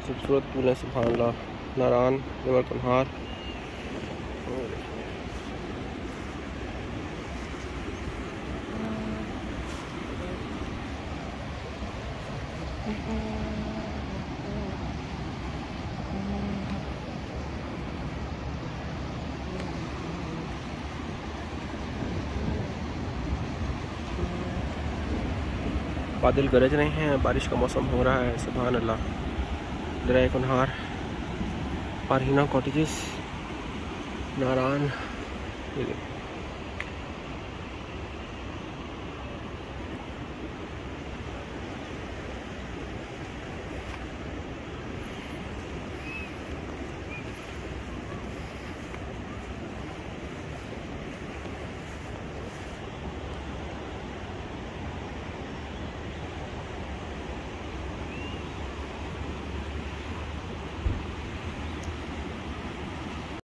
खूबसूरत पुल है, सुभान अल्लाह। नारान रिवर कुनहार। बादल गरज रहे हैं, बारिश का मौसम हो रहा है, सुभान अल्लाह। दरिया कुनहार, पारहीना कॉटेजेस, नारान।